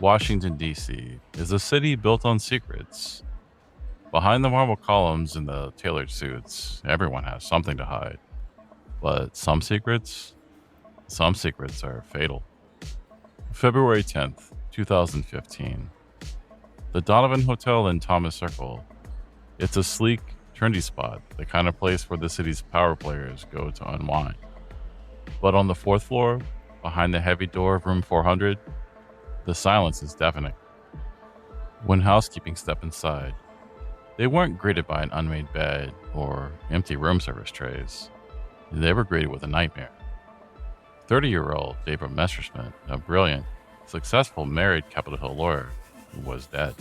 Washington D.C. is a city built on secrets. Behind the marble columns and the tailored suits, everyone has something to hide. But some secrets are fatal. February 10th, 2015. The Donovan Hotel in Thomas Circle. It's a sleek, trendy spot, the kind of place where the city's power players go to unwind. But on the fourth floor, behind the heavy door of room 400, the silence is deafening. When housekeeping stepped inside, they weren't greeted by an unmade bed or empty room service trays. They were greeted with a nightmare. 30-year-old David Messerschmitt, a brilliant, successful married Capitol Hill lawyer, was dead.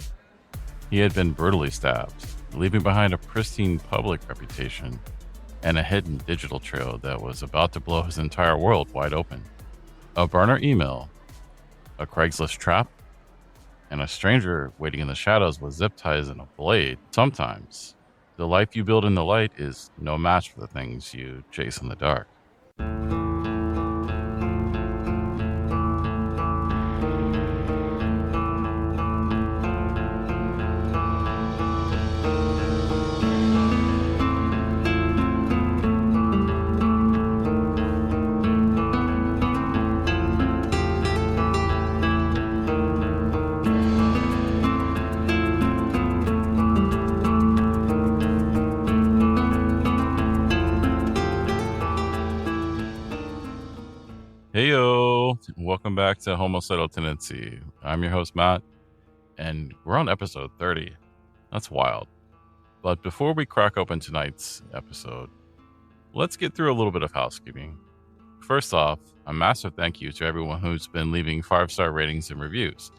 He had been brutally stabbed, leaving behind a pristine public reputation and a hidden digital trail that was about to blow his entire world wide open. A burner email, a Craigslist trap, and a stranger waiting in the shadows with zip ties and a blade. Sometimes, the life you build in the light is no match for the things you chase in the dark. Heyo, welcome back to Homocidal Tendency. I'm your host, Matt, and we're on episode 30. That's wild. But before we crack open tonight's episode, let's get through a little bit of housekeeping. First off, a massive thank you to everyone who's been leaving 5-star ratings and reviews.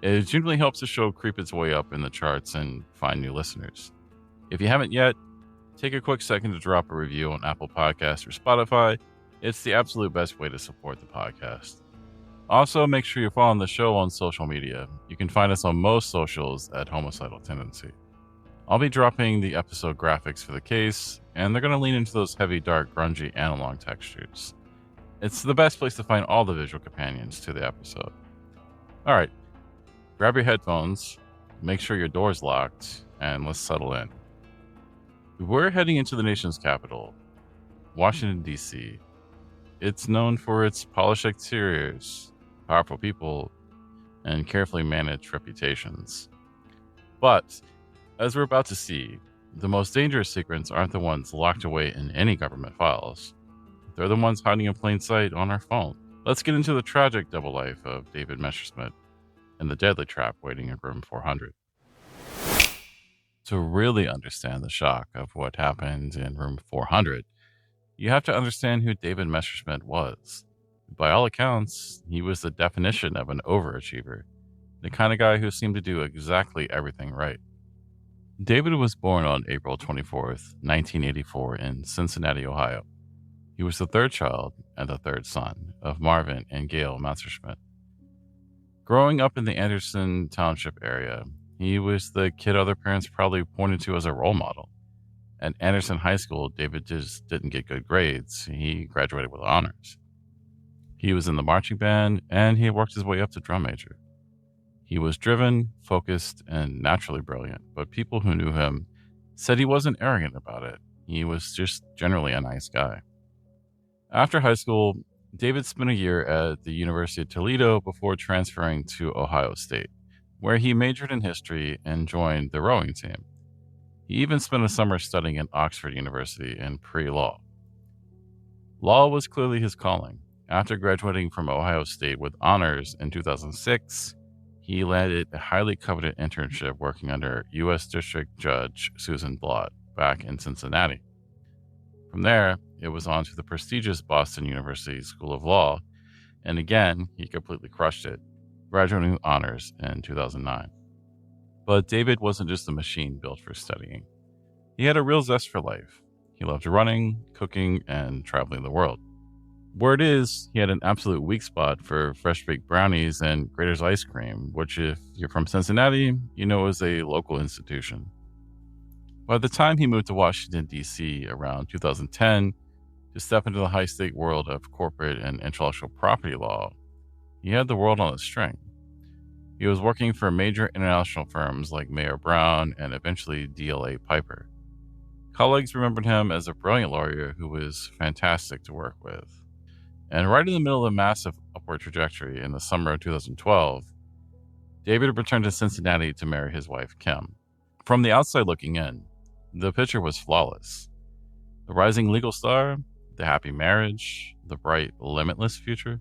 It genuinely helps the show creep its way up in the charts and find new listeners. If you haven't yet, take a quick second to drop a review on Apple Podcasts or Spotify. It's the absolute best way to support the podcast. Also, make sure you're following the show on social media. You can find us on most socials at Homicidal Tendency. I'll be dropping the episode graphics for the case, and they're going to lean into those heavy, dark, grungy analog textures. It's the best place to find all the visual companions to the episode. All right, grab your headphones, make sure your door's locked, and let's settle in. We're heading into the nation's capital, Washington, D.C. It's known for its polished exteriors, powerful people, and carefully managed reputations. But, as we're about to see, the most dangerous secrets aren't the ones locked away in any government files. They're the ones hiding in plain sight on our phone. Let's get into the tragic double life of David Messerschmitt and the deadly trap waiting in room 400. To really understand the shock of what happened in room 400, you have to understand who David Messerschmitt was. By all accounts, he was the definition of an overachiever, the kind of guy who seemed to do exactly everything right. David was born on April 24th, 1984 in Cincinnati, Ohio. He was the third child and the third son of Marvin and Gail Messerschmitt. Growing up in the Anderson Township area, he was the kid other parents probably pointed to as a role model. At Anderson High School, David just didn't get good grades. He graduated with honors. He was in the marching band, and he worked his way up to drum major. He was driven, focused, and naturally brilliant, but people who knew him said he wasn't arrogant about it. He was just generally a nice guy. After high school, David spent a year at the University of Toledo before transferring to Ohio State, where he majored in history and joined the rowing team. He even spent a summer studying at Oxford University in pre-law. Law was clearly his calling. After graduating from Ohio State with honors in 2006, he landed a highly coveted internship working under U.S. District Judge Susan Blott back in Cincinnati. From there, it was on to the prestigious Boston University School of Law, and again, he completely crushed it, graduating with honors in 2009. But David wasn't just a machine built for studying. He had a real zest for life. He loved running, cooking, and traveling the world. Word is, he had an absolute weak spot for fresh-baked brownies and Grater's ice cream, which if you're from Cincinnati, you know is a local institution. By the time he moved to Washington, D.C. around 2010 to step into the high-stake world of corporate and intellectual property law, he had the world on a string. He was working for major international firms like Mayer Brown and eventually DLA Piper. Colleagues remembered him as a brilliant lawyer who was fantastic to work with. And right in the middle of a massive upward trajectory in the summer of 2012, David returned to Cincinnati to marry his wife, Kim. From the outside looking in, the picture was flawless. The rising legal star, the happy marriage, the bright, limitless future.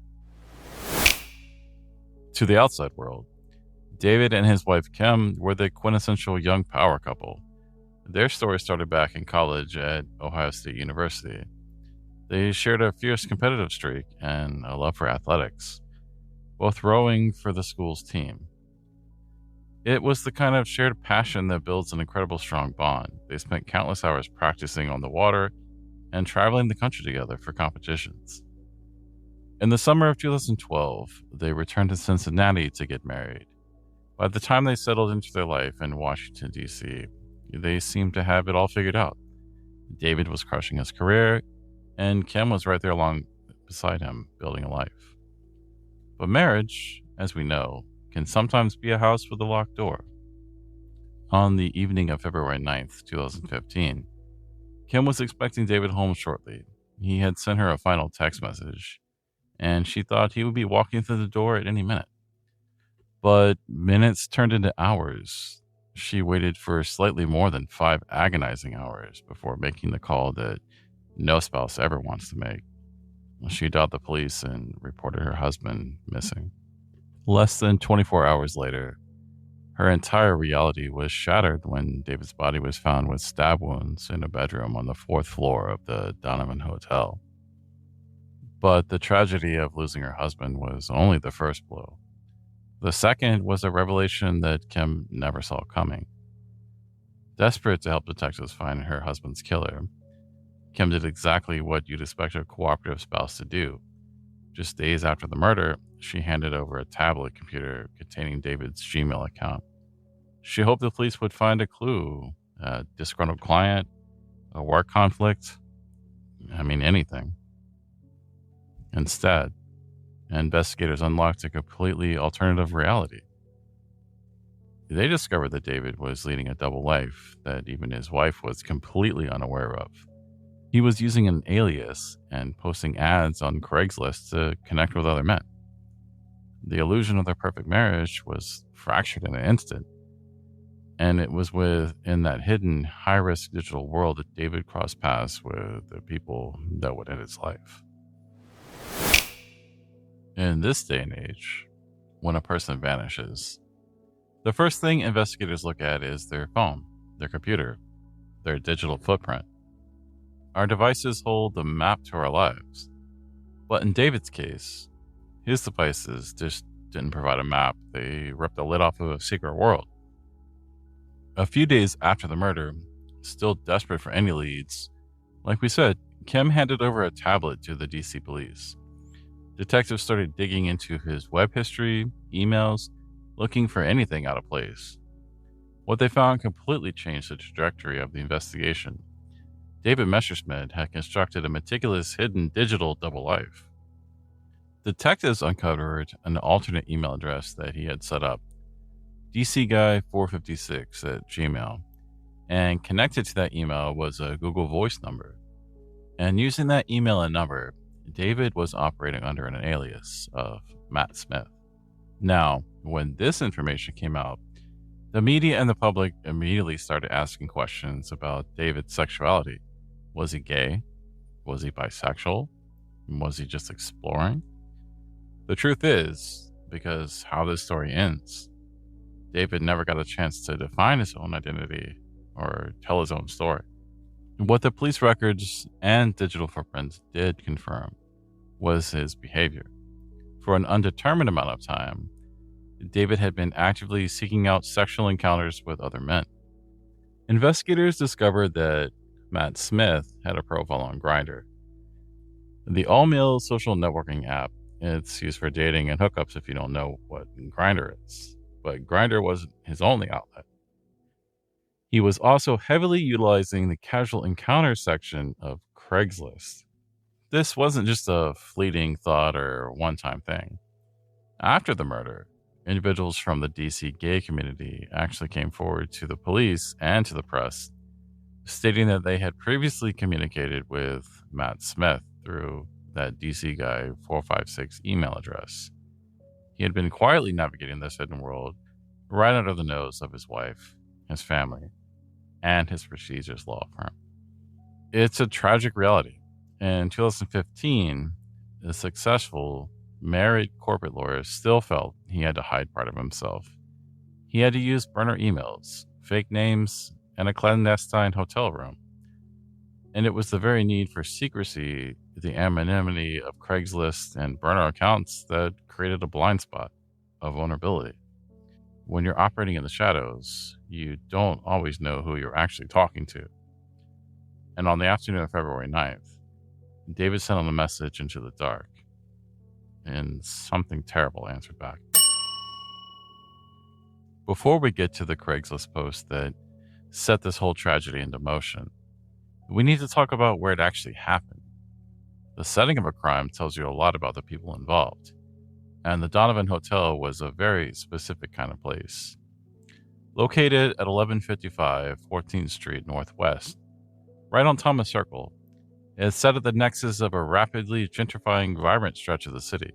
To the outside world, David and his wife, Kim, were the quintessential young power couple. Their story started back in college at Ohio State University. They shared a fierce competitive streak and a love for athletics, both rowing for the school's team. It was the kind of shared passion that builds an incredible strong bond. They spent countless hours practicing on the water and traveling the country together for competitions. In the summer of 2012, they returned to Cincinnati to get married. By the time they settled into their life in Washington, D.C., they seemed to have it all figured out. David was crushing his career, and Kim was right there along beside him, building a life. But marriage, as we know, can sometimes be a house with a locked door. On the evening of February 9th, 2015, Kim was expecting David home shortly. He had sent her a final text message, and she thought he would be walking through the door at any minute. But minutes turned into hours. She waited for slightly more than 5 agonizing hours before making the call that no spouse ever wants to make. She dialed the police and reported her husband missing. Less than 24 hours later, her entire reality was shattered when David's body was found with stab wounds in a bedroom on the 4th floor of the Donovan Hotel. But the tragedy of losing her husband was only the first blow. The second was a revelation that Kim never saw coming. Desperate to help detectives find her husband's killer, Kim did exactly what you'd expect a cooperative spouse to do. Just days after the murder, she handed over a tablet computer containing David's Gmail account. She hoped the police would find a clue, a disgruntled client, a work conflict, anything. Instead, investigators unlocked a completely alternative reality. They discovered that David was leading a double life that even his wife was completely unaware of. He was using an alias and posting ads on Craigslist to connect with other men. The illusion of their perfect marriage was fractured in an instant, and it was within that hidden, high-risk digital world that David crossed paths with the people that would end his life. In this day and age, when a person vanishes, the first thing investigators look at is their phone, their computer, their digital footprint. Our devices hold the map to our lives. But in David's case, his devices just didn't provide a map. They ripped the lid off of a secret world. A few days after the murder, still desperate for any leads, like we said, Kim handed over a tablet to the D.C. police. Detectives started digging into his web history, emails, looking for anything out of place. What they found completely changed the trajectory of the investigation. David Messerschmitt had constructed a meticulous hidden digital double life. Detectives uncovered an alternate email address that he had set up, dcguy456 at Gmail, and connected to that email was a Google Voice number. And using that email and number, David was operating under an alias of Matt Smith. Now, when this information came out, the media and the public immediately started asking questions about David's sexuality. Was he gay? Was he bisexual? Was he just exploring? The truth is, because how this story ends, David never got a chance to define his own identity or tell his own story. What the police records and digital footprints did confirm was his behavior. For an undetermined amount of time, David had been actively seeking out sexual encounters with other men. Investigators discovered that Matt Smith had a profile on Grindr, the all-male social networking app. It's used for dating and hookups if you don't know what Grindr is. But Grindr wasn't his only outlet. He was also heavily utilizing the casual encounter section of Craigslist. This wasn't just a fleeting thought or one-time thing. After the murder, Individuals from the D.C. gay community actually came forward to the police and to the press, stating that they had previously communicated with Matt Smith through that D.C. guy 456 email address. He had been quietly navigating this hidden world right under the nose of his wife, his family, and his prestigious law firm. It's a tragic reality. In 2015, the successful married corporate lawyer still felt he had to hide part of himself. He had to use burner emails, fake names, and a clandestine hotel room. And it was the very need for secrecy, the anonymity of Craigslist and burner accounts that created a blind spot of vulnerability. When you're operating in the shadows, you don't always know who you're actually talking to. And on the afternoon of February 9th, David sent a message into the dark, and something terrible answered back. Before we get to the Craigslist post that set this whole tragedy into motion, we need to talk about where it actually happened. The setting of a crime tells you a lot about the people involved, and the Donovan Hotel was a very specific kind of place. Located at 1155 14th Street Northwest, right on Thomas Circle, it's set at the nexus of a rapidly gentrifying, vibrant stretch of the city.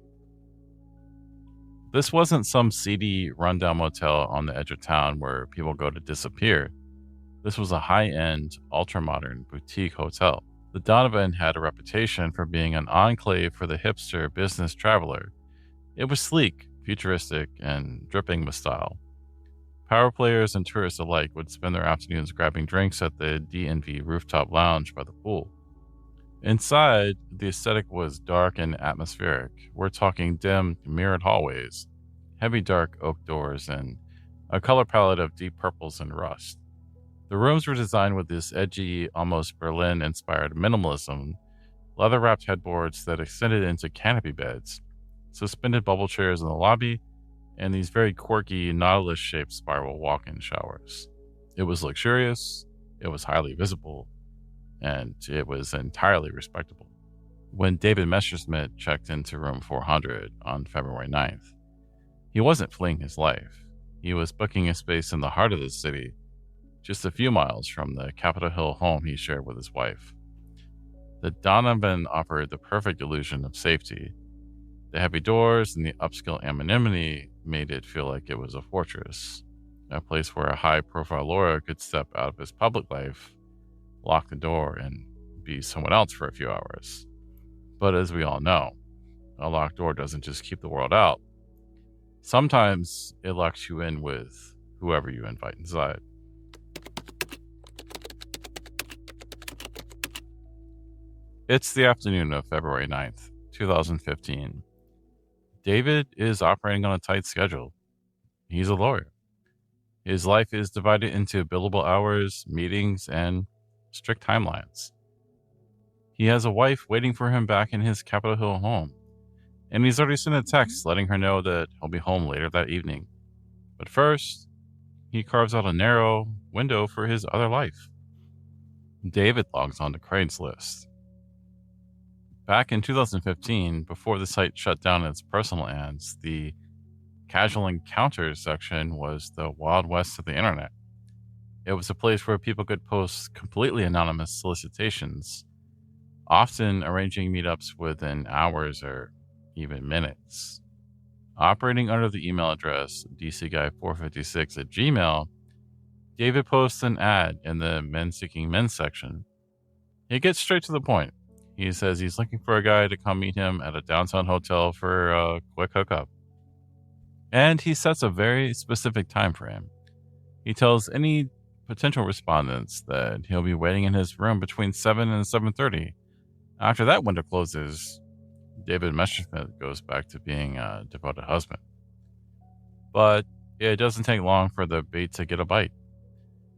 This wasn't some seedy, rundown motel on the edge of town where people go to disappear. This was a high-end, ultra-modern boutique hotel. The Donovan had a reputation for being an enclave for the hipster business traveler. It was sleek, futuristic, and dripping with style. Power players and tourists alike would spend their afternoons grabbing drinks at the D&V rooftop lounge by the pool. Inside, the aesthetic was dark and atmospheric. We're talking dim, mirrored hallways, heavy dark oak doors, and a color palette of deep purples and rust. The rooms were designed with this edgy, almost Berlin-inspired minimalism, leather-wrapped headboards that extended into canopy beds, suspended bubble chairs in the lobby, and these very quirky, nautilus-shaped spiral walk-in showers. It was luxurious, it was highly visible, and it was entirely respectable. When David Messerschmitt checked into room 400 on February 9th, he wasn't fleeing his life. He was booking a space in the heart of the city, just a few miles from the Capitol Hill home he shared with his wife. The Donovan offered the perfect illusion of safety. The heavy doors and the upscale anonymity made it feel like it was a fortress, a place where a high-profile lawyer could step out of his public life, lock the door, and be someone else for a few hours. But as we all know, a locked door doesn't just keep the world out. Sometimes it locks you in with whoever you invite inside. It's the afternoon of February 9th, 2015. David is operating on a tight schedule. He's a lawyer. His life is divided into billable hours, meetings, and strict timelines. He has a wife waiting for him back in his Capitol Hill home, and he's already sent a text letting her know that he'll be home later that evening. But first, he carves out a narrow window for his other life. David logs on to Craigslist. Back in 2015, before the site shut down its personal ads, the casual encounters section was the Wild West of the internet. It was a place where people could post completely anonymous solicitations, often arranging meetups within hours or even minutes. Operating under the email address dcguy456 at Gmail, David posts an ad in the Men Seeking Men section. He gets straight to the point. He says he's looking for a guy to come meet him at a downtown hotel for a quick hookup. And he sets a very specific time frame. He tells any potential respondents that he'll be waiting in his room between 7 and 7:30. After that window closes, David Messerschmitt goes back to being a devoted husband. But it doesn't take long for the bait to get a bite.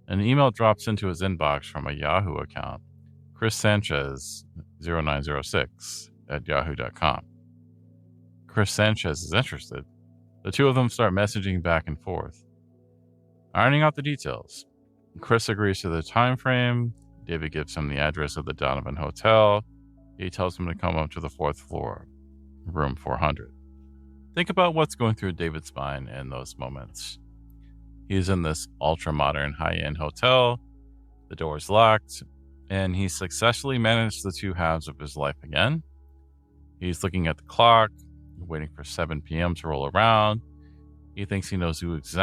An email drops into his inbox from a Yahoo account, Chris Sanchez 0906 at yahoo.com. Chris Sanchez is interested. The two of them start messaging back and forth, ironing out the details. Chris agrees to the time frame. David gives him the address of the Donovan Hotel. He tells him to come up to the 4th floor, room 400. Think about what's going through David's mind in those moments. He's in this ultra-modern high-end hotel, the door's locked, and he successfully managed the two halves of his life again. He's looking at the clock, waiting for 7 p.m. to roll around. He thinks he knows who's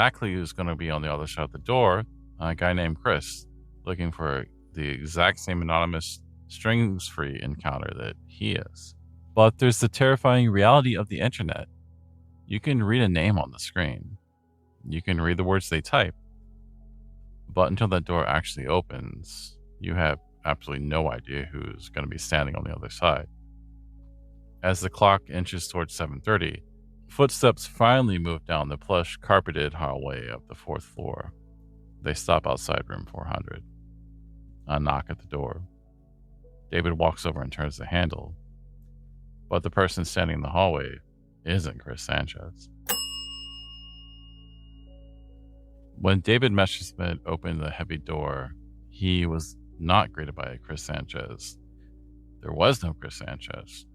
going to be on the other side of the door, a guy named Chris, looking for the exact same anonymous strings-free encounter that he is. But there's the terrifying reality of the internet. You can read a name on the screen. You can read the words they type. But until that door actually opens, you have absolutely no idea who's going to be standing on the other side. As the clock inches towards 7:30, footsteps finally move down the plush carpeted hallway of the 4th floor. They stop outside room 400. A knock at the door. David walks over and turns the handle. But the person standing in the hallway isn't Chris Sanchez. When David Messerschmitt opened the heavy door, he was not greeted by Chris Sanchez. There was no Chris Sanchez.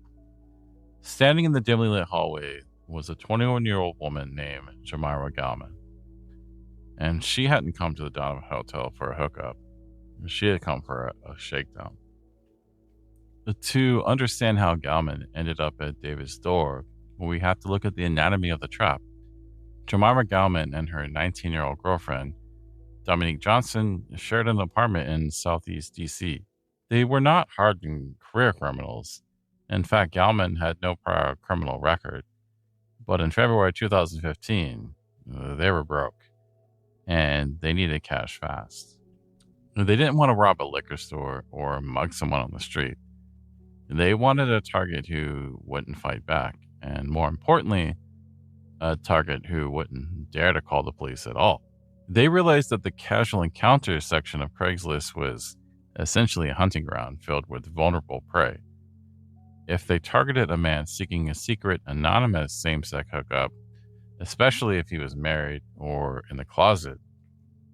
Standing in the dimly lit hallway was a 21-year-old woman named Jamyra Gallmon. And she hadn't come to the Donovan Hotel for a hookup. She had come for a shakedown. To understand how Gallmon ended up at David's door, we have to look at the anatomy of the trap. Jamyra Gallmon and her 19-year-old girlfriend, Dominique Johnson, shared an apartment in Southeast D.C. They were not hardened career criminals. In fact, Gallmon had no prior criminal record. But in February 2015, they were broke, and they needed cash fast. They didn't want to rob a liquor store or mug someone on the street. They wanted a target who wouldn't fight back, and more importantly, a target who wouldn't dare to call the police at all. They realized that the casual encounters section of Craigslist was essentially a hunting ground filled with vulnerable prey. If they targeted a man seeking a secret, anonymous same-sex hookup, especially if he was married or in the closet,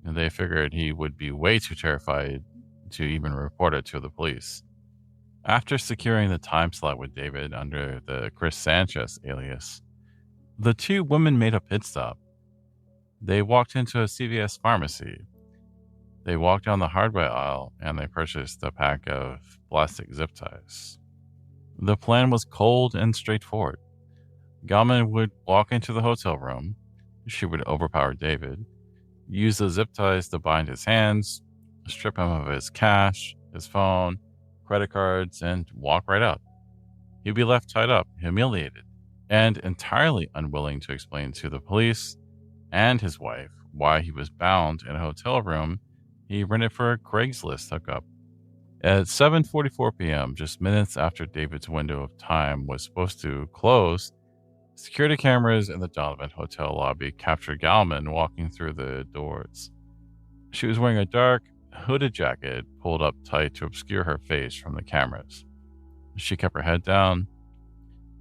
they figured he would be way too terrified to even report it to the police. After securing the time slot with David under the Chris Sanchez alias, the two women made a pit stop. They walked into a CVS pharmacy. They walked down the hardware aisle and they purchased a pack of plastic zip ties. The plan was cold and straightforward. Gallmon would walk into the hotel room. She would overpower David, use the zip ties to bind his hands, strip him of his cash, his phone, credit cards, and walk right out. He'd be left tied up, humiliated, and entirely unwilling to explain to the police and his wife why he was bound in a hotel room he rented for a Craigslist hookup. At 7:44 p.m., just minutes after David's window of time was supposed to close, security cameras in the Donovan Hotel lobby captured Gallmon walking through the doors. She was wearing a dark, hooded jacket pulled up tight to obscure her face from the cameras. She kept her head down.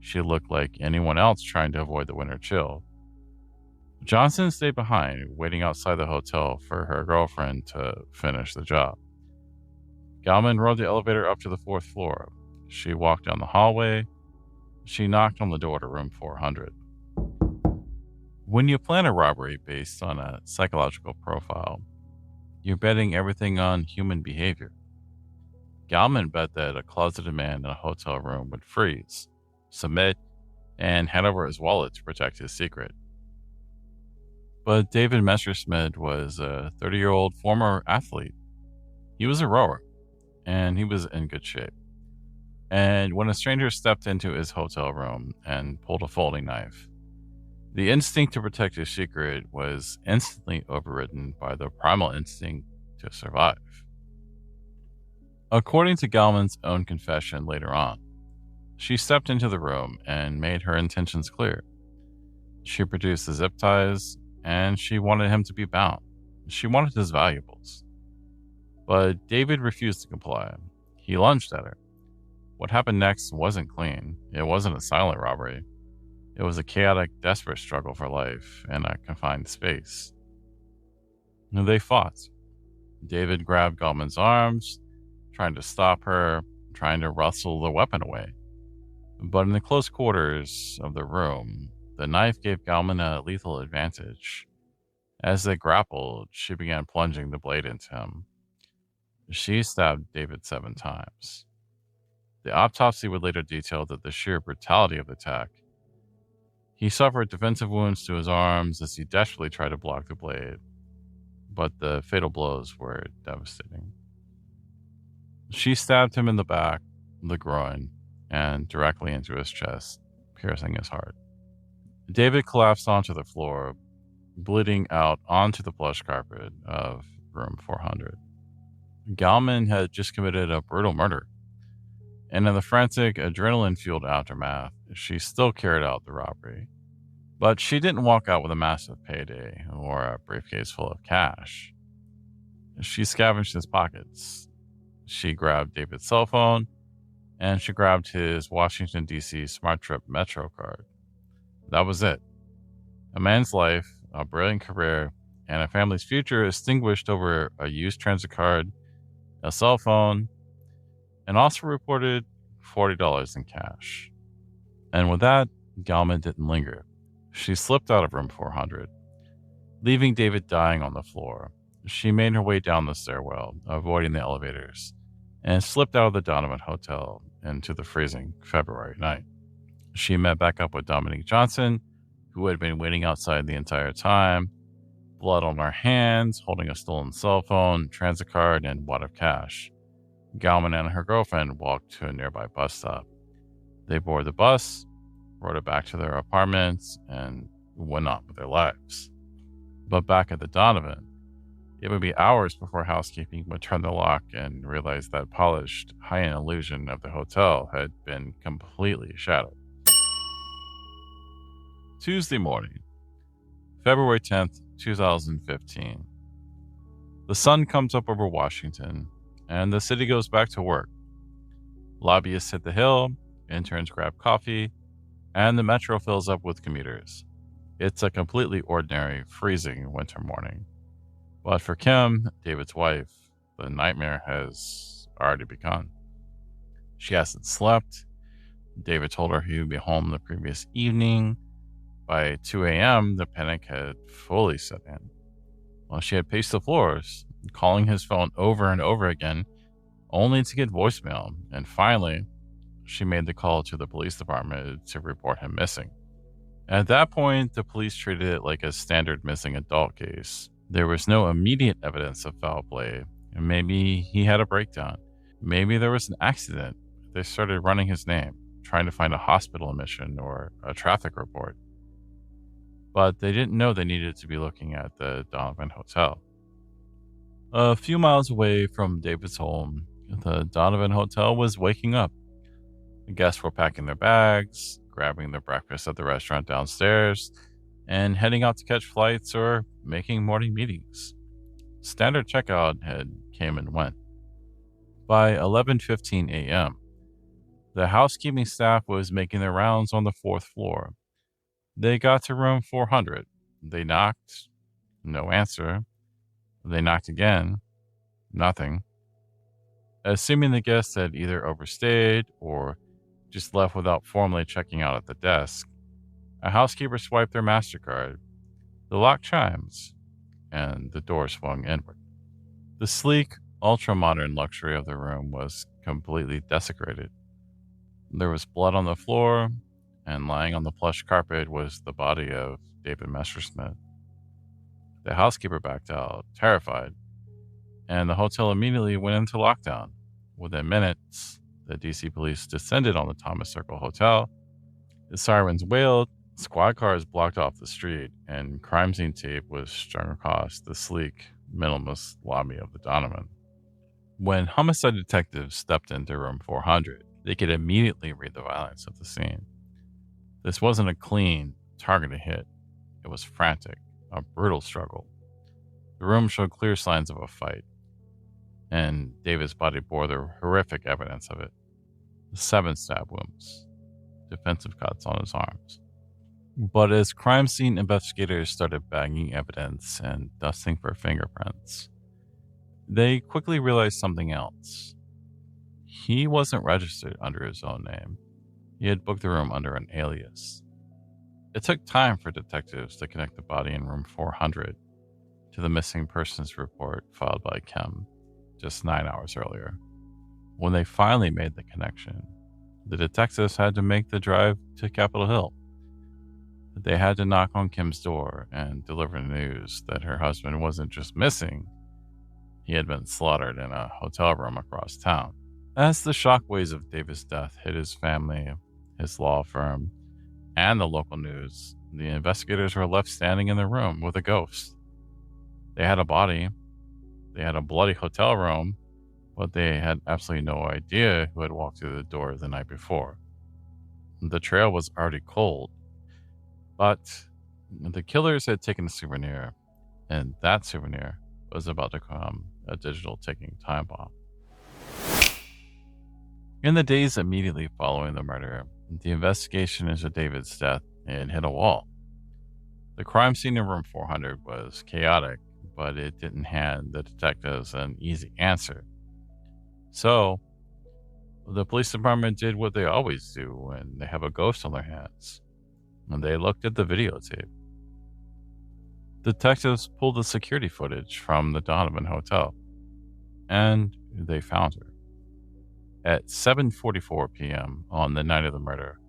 She looked like anyone else trying to avoid the winter chill. Johnson stayed behind, waiting outside the hotel for her girlfriend to finish the job. Gallmon rode the elevator up to the 4th floor. She walked down the hallway. She knocked on the door to room 400. When you plan a robbery based on a psychological profile, you're betting everything on human behavior. Gallmon bet that a closeted man in a hotel room would freeze, submit, and hand over his wallet to protect his secret. But David Messerschmitt was a 30-year-old former athlete. He was a rower, and he was in good shape. And when a stranger stepped into his hotel room and pulled a folding knife, the instinct to protect his secret was instantly overridden by the primal instinct to survive. According to Gallmon's own confession later on, she stepped into the room and made her intentions clear. She produced the zip ties, and she wanted him to be bound. She wanted his valuables. But David refused to comply. He lunged at her. What happened next wasn't clean. It wasn't a silent robbery. It was a chaotic, desperate struggle for life in a confined space. They fought. David grabbed Gallmon's arms, trying to stop her, trying to wrestle the weapon away. But in the close quarters of the room, the knife gave Gallmon a lethal advantage. As they grappled, she began plunging the blade into him. She stabbed David 7 times. The autopsy would later detail that the sheer brutality of the attack. He suffered defensive wounds to his arms as he desperately tried to block the blade, but the fatal blows were devastating. She stabbed him in the back, the groin, and directly into his chest, piercing his heart. David collapsed onto the floor, bleeding out onto the plush carpet of room 400. Gallmon had just committed a brutal murder, and in the frantic, adrenaline-fueled aftermath, she still carried out the robbery. But she didn't walk out with a massive payday or a briefcase full of cash. She scavenged his pockets. She grabbed David's cell phone, and she grabbed his Washington D.C. Smart Trip Metro card. That was it. A man's life, a brilliant career, and a family's future extinguished over a used transit card, a cell phone, and also reported $40 in cash. And with that, Gallmon didn't linger. She slipped out of room 400, leaving David dying on the floor. She made her way down the stairwell, avoiding the elevators, and slipped out of the Donovan Hotel into the freezing February night. She met back up with Dominique Johnson, who had been waiting outside the entire time, blood on her hands, holding a stolen cell phone, transit card, and wad of cash. Gallmon and her girlfriend walked to a nearby bus stop. They boarded the bus, rode it back to their apartments, and went on with their lives. But back at the Donovan, it would be hours before housekeeping would turn the lock and realize that polished, high-end illusion of the hotel had been completely shattered. Tuesday morning, February 10th, 2015. The sun comes up over Washington, and the city goes back to work. Lobbyists hit the hill, interns grab coffee, and the metro fills up with commuters. It's a completely ordinary, freezing winter morning. But for Kim, David's wife, the nightmare has already begun. She hasn't slept. David told her he would be home the previous evening. By 2 a.m., the panic had fully set in. Well, she had paced the floors, calling his phone over and over again, only to get voicemail. And finally, she made the call to the police department to report him missing. At that point, the police treated it like a standard missing adult case. There was no immediate evidence of foul play. Maybe he had a breakdown. Maybe there was an accident. They started running his name, trying to find a hospital admission or a traffic report. But they didn't know they needed to be looking at the Donovan Hotel. A few miles away from David's home, the Donovan Hotel was waking up. The guests were packing their bags, grabbing their breakfast at the restaurant downstairs, and heading out to catch flights or making morning meetings. Standard checkout had came and went. By 11:15 a.m., the housekeeping staff was making their rounds on the 4th floor. They got to room 400. They knocked. No answer. They knocked again. Nothing. Assuming the guests had either overstayed or just left without formally checking out at the desk, a housekeeper swiped their MasterCard. The lock chimes, and the door swung inward. The sleek, ultra-modern luxury of the room was completely desecrated. There was blood on the floor, and lying on the plush carpet was the body of David Messerschmitt. The housekeeper backed out, terrified, and the hotel immediately went into lockdown. Within minutes, the D.C. police descended on the Thomas Circle Hotel. The sirens wailed, squad cars blocked off the street, and crime scene tape was strung across the sleek, minimalist lobby of the Donovan. When homicide detectives stepped into room 400, they could immediately read the violence of the scene. This wasn't a clean, targeted hit. It was frantic, a brutal struggle. The room showed clear signs of a fight, and David's body bore the horrific evidence of it. 7 stab wounds, defensive cuts on his arms. But as crime scene investigators started bagging evidence and dusting for fingerprints, they quickly realized something else. He wasn't registered under his own name. He had booked the room under an alias. It took time for detectives to connect the body in room 400 to the missing persons report filed by Kim just 9 hours earlier. When they finally made the connection, the detectives had to make the drive to Capitol Hill. They had to knock on Kim's door and deliver the news that her husband wasn't just missing, he had been slaughtered in a hotel room across town. As the shockwaves of David's death hit his family, his law firm, and the local news, the investigators were left standing in the room with a ghost. They had a body, they had a bloody hotel room, but they had absolutely no idea who had walked through the door the night before. The trail was already cold, but the killers had taken a souvenir, and that souvenir was about to become a digital ticking time bomb. In the days immediately following the murder, the investigation into David's death had hit a wall. The crime scene in room 400 was chaotic, but it didn't hand the detectives an easy answer. So, the police department did what they always do when they have a ghost on their hands, and they looked at the videotape. Detectives pulled the security footage from the Donovan Hotel, and they found her. At 7:44 p.m. on the night of the murder,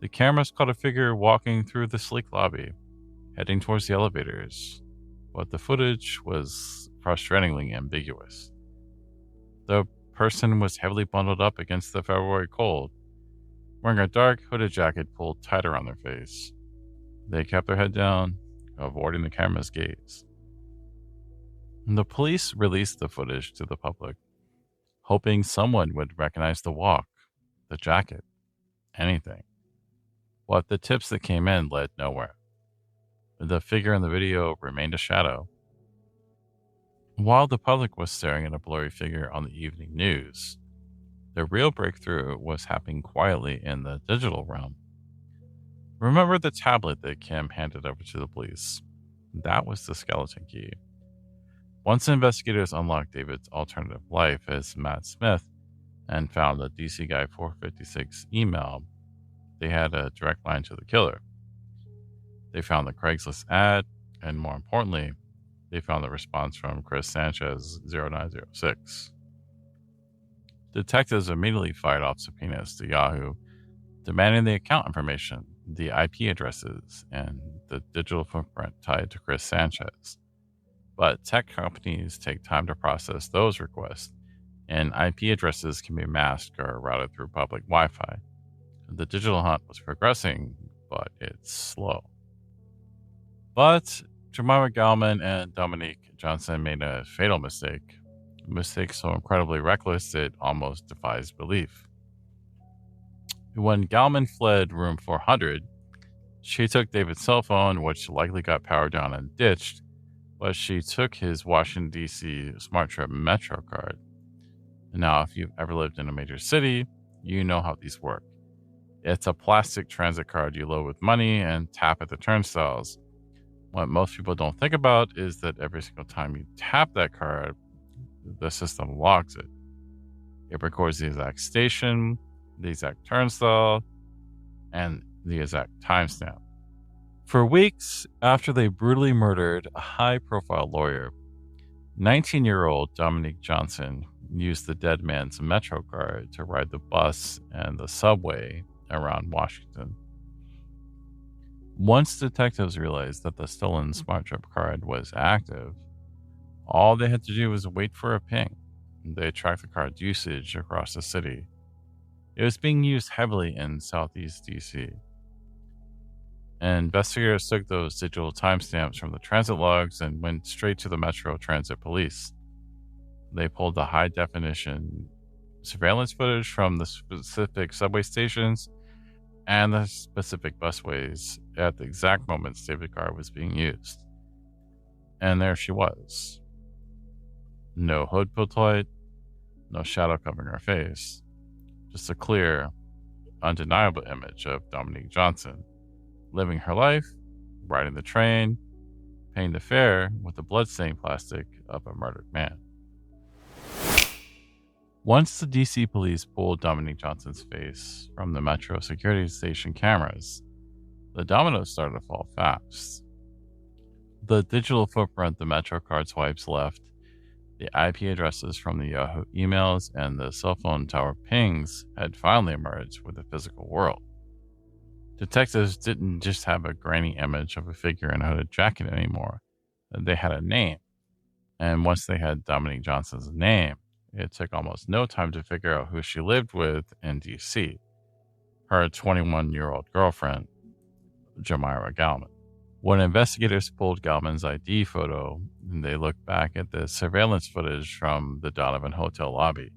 the cameras caught a figure walking through the sleek lobby, heading towards the elevators, but the footage was frustratingly ambiguous. The person was heavily bundled up against the February cold, wearing a dark hooded jacket pulled tight around their face. They kept their head down, avoiding the camera's gaze. The police released the footage to the public, hoping someone would recognize the walk, the jacket, anything. But the tips that came in led nowhere. The figure in the video remained a shadow. While the public was staring at a blurry figure on the evening news, the real breakthrough was happening quietly in the digital realm. Remember the tablet that Kim handed over to the police? That was the skeleton key. Once investigators unlocked David's alternative life as Matt Smith and found the DC Guy 456 email, they had a direct line to the killer. They found the Craigslist ad, and more importantly, they found the response from Chris Sanchez 0906. Detectives immediately fired off subpoenas to Yahoo, demanding the account information, the IP addresses, and the digital footprint tied to Chris Sanchez. But tech companies take time to process those requests, and IP addresses can be masked or routed through public Wi-Fi. The digital hunt was progressing, but it's slow. But Jamyra Gallmon and Dominique Johnson made a fatal mistake. A mistake so incredibly reckless it almost defies belief. When Gallmon fled room 400, she took David's cell phone, which likely got powered down and ditched, but she took his Washington D.C. Smart Trip Metro card. Now, if you've ever lived in a major city, you know how these work. It's a plastic transit card you load with money and tap at the turnstiles. What most people don't think about is that every single time you tap that card, the system logs it. It records the exact station, the exact turnstile, and the exact timestamp. For weeks after they brutally murdered a high-profile lawyer, 19-year-old Dominique Johnson used the dead man's Metro card to ride the bus and the subway around Washington. Once detectives realized that the stolen Smart Trip card was active, all they had to do was wait for a ping. They tracked the card's usage across the city. It was being used heavily in Southeast D.C. Investigators took those digital timestamps from the transit logs and went straight to the Metro Transit Police. They pulled the high-definition surveillance footage from the specific subway stations and the specific busways at the exact moments David's car was being used. And there she was. No hood pulled tight, no shadow covering her face. Just a clear, undeniable image of Dominique Johnson, living her life, riding the train, paying the fare with the bloodstained plastic of a murdered man. Once the DC police pulled Dominique Johnson's face from the Metro security station cameras, the dominoes started to fall fast. The digital footprint the MetroCard swipes left, the IP addresses from the Yahoo emails, and the cell phone tower pings had finally emerged with the physical world. Detectives didn't just have a grainy image of a figure in a hooded jacket anymore. They had a name. And once they had Dominique Johnson's name, it took almost no time to figure out who she lived with in D.C. Her 21-year-old girlfriend, Jamyra Gallmon. When investigators pulled Gallmon's ID photo, they looked back at the surveillance footage from the Donovan Hotel lobby.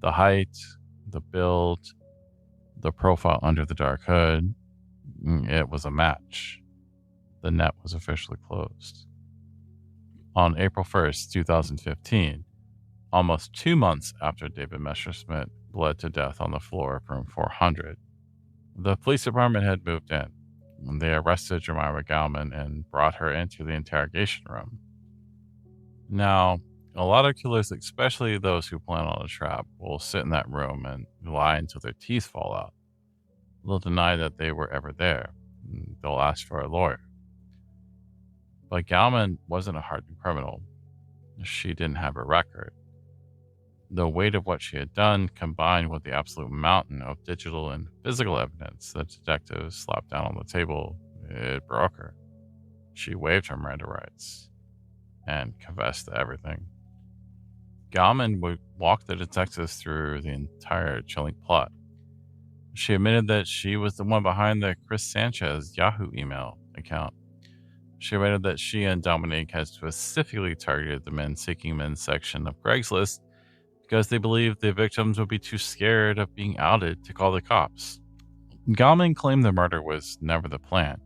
The height, the build, the profile under the dark hood, it was a match. The net was officially closed. On April 1st, 2015, almost 2 months after David Messerschmitt bled to death on the floor of room 400, the police department had moved in. They arrested Jamyra Gallmon and brought her into the interrogation room. Now, a lot of killers, especially those who plan on a trap, will sit in that room and lie until their teeth fall out. They'll deny that they were ever there. They'll ask for a lawyer. But Gallmon wasn't a hardened criminal. She didn't have a record. The weight of what she had done, combined with the absolute mountain of digital and physical evidence that detectives slapped down on the table, it broke her. She waived her Miranda rights and confessed to everything. Gallmon would walk the detectives through the entire chilling plot. She admitted that she was the one behind the Chris Sanchez Yahoo email account. She admitted that she and Dominique had specifically targeted the men seeking men section of Craigslist because they believed the victims would be too scared of being outed to call the cops. Gallmon claimed the murder was never the plan.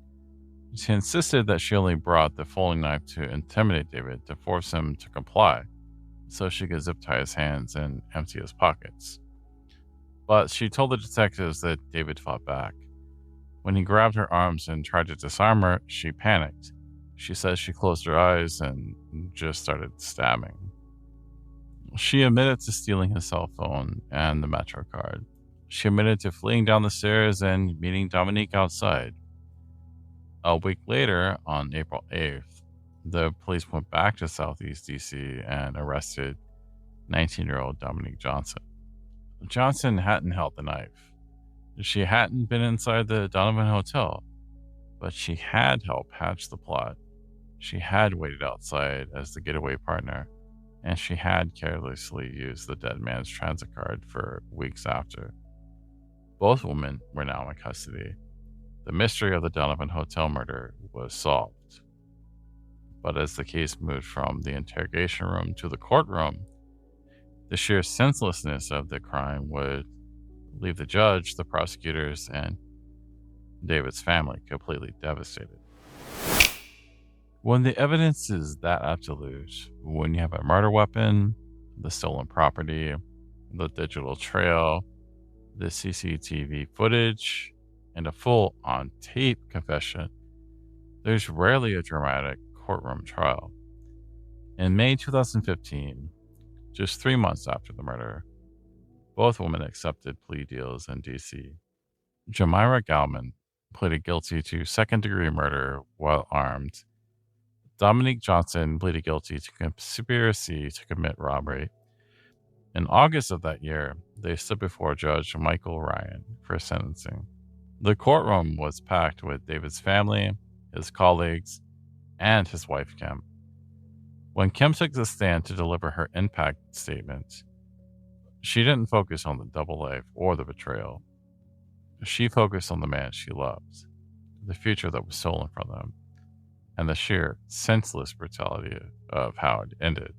She insisted that she only brought the folding knife to intimidate David to force him to comply so she could zip tie his hands and empty his pockets. But she told the detectives that David fought back. When he grabbed her arms and tried to disarm her, she panicked. She says she closed her eyes and just started stabbing. She admitted to stealing his cell phone and the MetroCard. She admitted to fleeing down the stairs and meeting Dominique outside. A week later, on April 8th, the police went back to Southeast D.C. and arrested 19-year-old Dominique Johnson. Johnson hadn't held the knife. She hadn't been inside the Donovan Hotel, but she had helped hatch the plot. She had waited outside as the getaway partner, and she had carelessly used the dead man's transit card for weeks after. Both women were now in custody. The mystery of the Donovan Hotel murder was solved. But as the case moved from the interrogation room to the courtroom, the sheer senselessness of the crime would leave the judge, the prosecutors, and David's family completely devastated. When the evidence is that absolute, when you have a murder weapon, the stolen property, the digital trail, the CCTV footage, and a full on-tape confession, there's rarely a dramatic courtroom trial. In May 2015, just 3 months after the murder, both women accepted plea deals in D.C. Jamyra Gallmon pleaded guilty to second-degree murder while armed. Dominique Johnson pleaded guilty to conspiracy to commit robbery. In August of that year, they stood before Judge Michael Ryan for sentencing. The courtroom was packed with David's family, his colleagues, and his wife, Kim. When Kim took the stand to deliver her impact statement, she didn't focus on the double life or the betrayal. She focused on the man she loved, the future that was stolen from them, and the sheer senseless brutality of how it ended.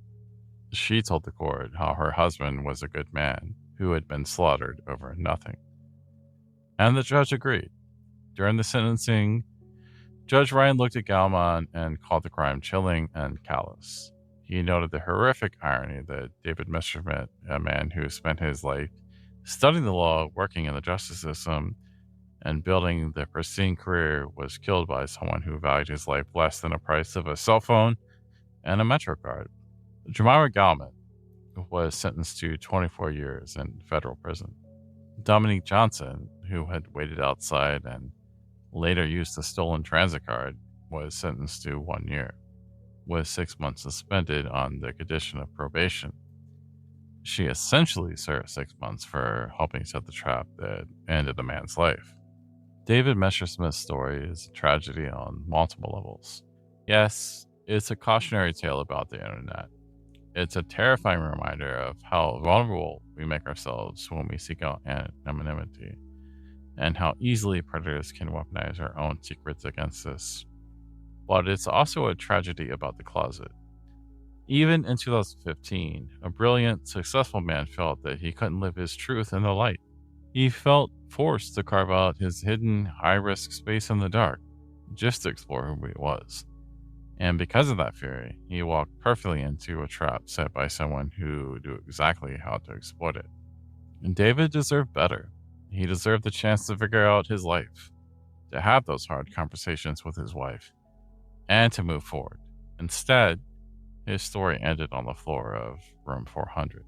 She told the court how her husband was a good man who had been slaughtered over nothing. And the judge agreed. During the sentencing, Judge Ryan looked at Gallmon and called the crime chilling and callous. He noted the horrific irony that David Messerschmitt, a man who spent his life studying the law, working in the justice system, and building the pristine career, was killed by someone who valued his life less than the price of a cell phone and a MetroCard. Jamyra Gallmon was sentenced to 24 years in federal prison. Dominique Johnson, who had waited outside and later used a stolen transit card, was sentenced to 1 year, with 6 months suspended on the condition of probation. She essentially served 6 months for helping set the trap that ended the man's life. David Messerschmitt's story is a tragedy on multiple levels. Yes, it's a cautionary tale about the internet. It's a terrifying reminder of how vulnerable we make ourselves when we seek out anonymity, and how easily predators can weaponize our own secrets against us. But it's also a tragedy about the closet. Even in 2015, a brilliant, successful man felt that he couldn't live his truth in the light. He felt forced to carve out his hidden, high-risk space in the dark, just to explore who he was. And because of that fear, he walked perfectly into a trap set by someone who knew exactly how to exploit it. And David deserved better. He deserved the chance to figure out his life, to have those hard conversations with his wife, and to move forward. Instead, his story ended on the floor of room 400.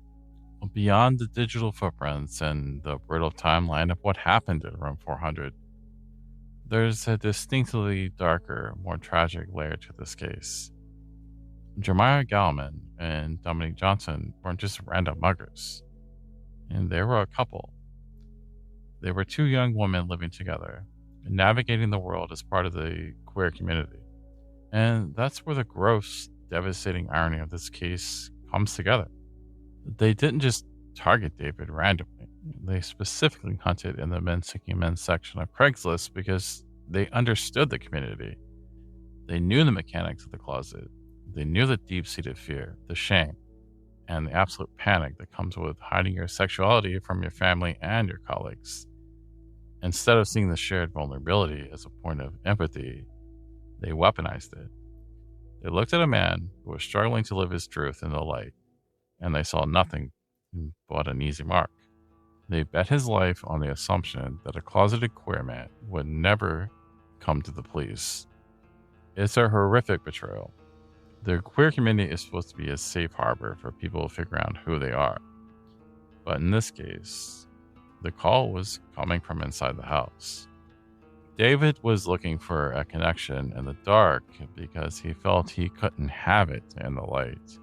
Beyond the digital footprints and the brutal timeline of what happened in room 400, there's a distinctly darker, more tragic layer to this case. Jamyra Gallmon and Dominique Johnson weren't just random muggers, and they were a couple. They were two young women living together, navigating the world as part of the queer community. And that's where the gross, devastating irony of this case comes together. They didn't just target David randomly. They specifically hunted in the Men Seeking Men section of Craigslist because they understood the community. They knew the mechanics of the closet. They knew the deep-seated fear, the shame, and the absolute panic that comes with hiding your sexuality from your family and your colleagues. Instead of seeing the shared vulnerability as a point of empathy, they weaponized it. They looked at a man who was struggling to live his truth in the light, and they saw nothing but an easy mark. They bet his life on the assumption that a closeted queer man would never come to the police. It's a horrific betrayal. The queer community is supposed to be a safe harbor for people to figure out who they are. But in this case, the call was coming from inside the house. David was looking for a connection in the dark because he felt he couldn't have it in the light.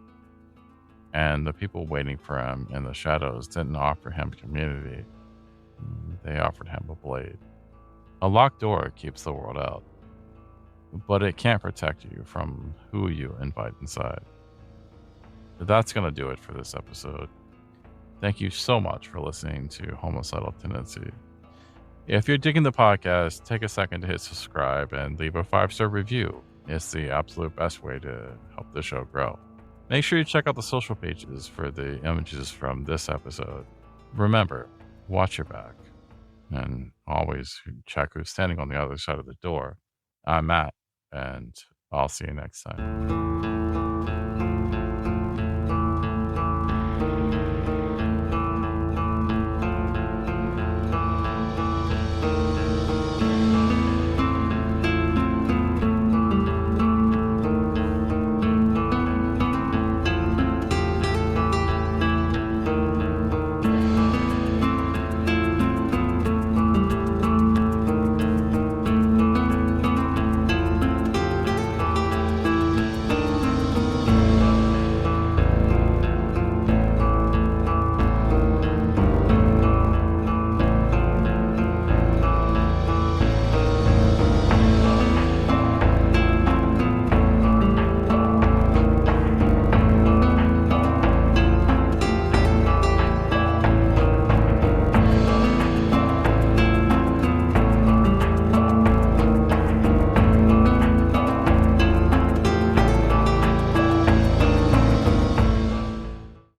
And the people waiting for him in the shadows didn't offer him community. They offered him a blade. A locked door keeps the world out, but it can't protect you from who you invite inside. That's going to do it for this episode. Thank you so much for listening to Homicidal Tendency. If you're digging the podcast, take a second to hit subscribe and leave a 5-star review. It's the absolute best way to help the show grow. Make sure you check out the social pages for the images from this episode. Remember, watch your back, and always check who's standing on the other side of the door. I'm Matt, and I'll see you next time.